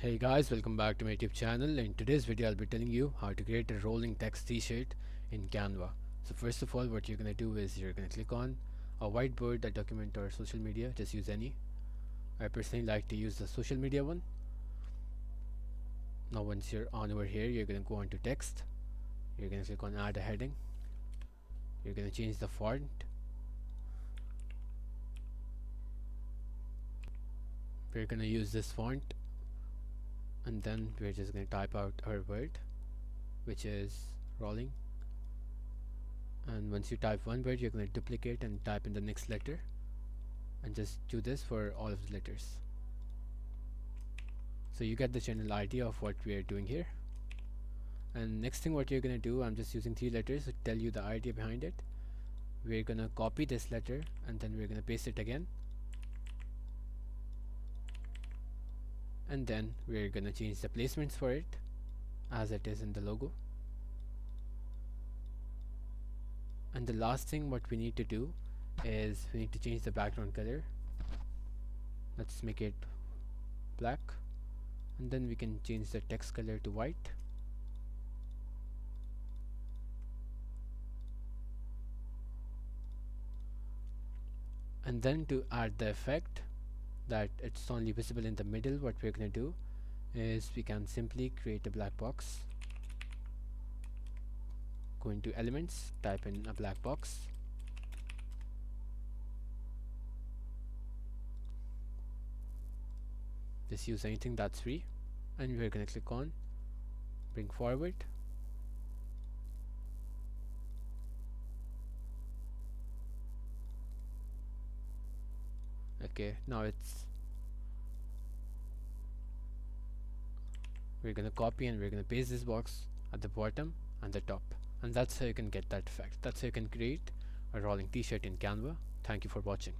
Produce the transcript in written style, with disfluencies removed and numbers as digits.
Hey guys, welcome back to my YouTube channel. In today's video I'll be telling you how to create a rolling text t-shirt in Canva. So first of all, what you're gonna do is you're gonna click on a whiteboard, a document or social media. Just use any. I personally like to use the social media one. Now once you're on over here, you're gonna go on to text. You're gonna click on add a heading. You're gonna change the font. We're gonna use this font, and then we're just gonna type out our word, which is rolling. And once you type one word, you're going to duplicate and type in the next letter, and just do this for all of the letters. So you get the general idea of what we are doing here. And next thing what you're going to do, I'm just using 3 letters to tell you the idea behind it. We're going to copy this letter and then we're going to paste it again, and then we're going to change the placements for it as it is in the logo. And the last thing what we need to do is we need to change the background color. Let's make it black, and then we can change the text color to white. And then to add the effect that it's only visible in the middle, what we're going to do is we can simply create a black box. Go into elements, type in a black box, just use anything that's free, and we're going to click on bring forward. Okay, now we're going to copy and we're going to paste this box at the bottom and the top, and that's how you can get that effect. That's how you can create a rolling t-shirt in Canva. Thank you for watching.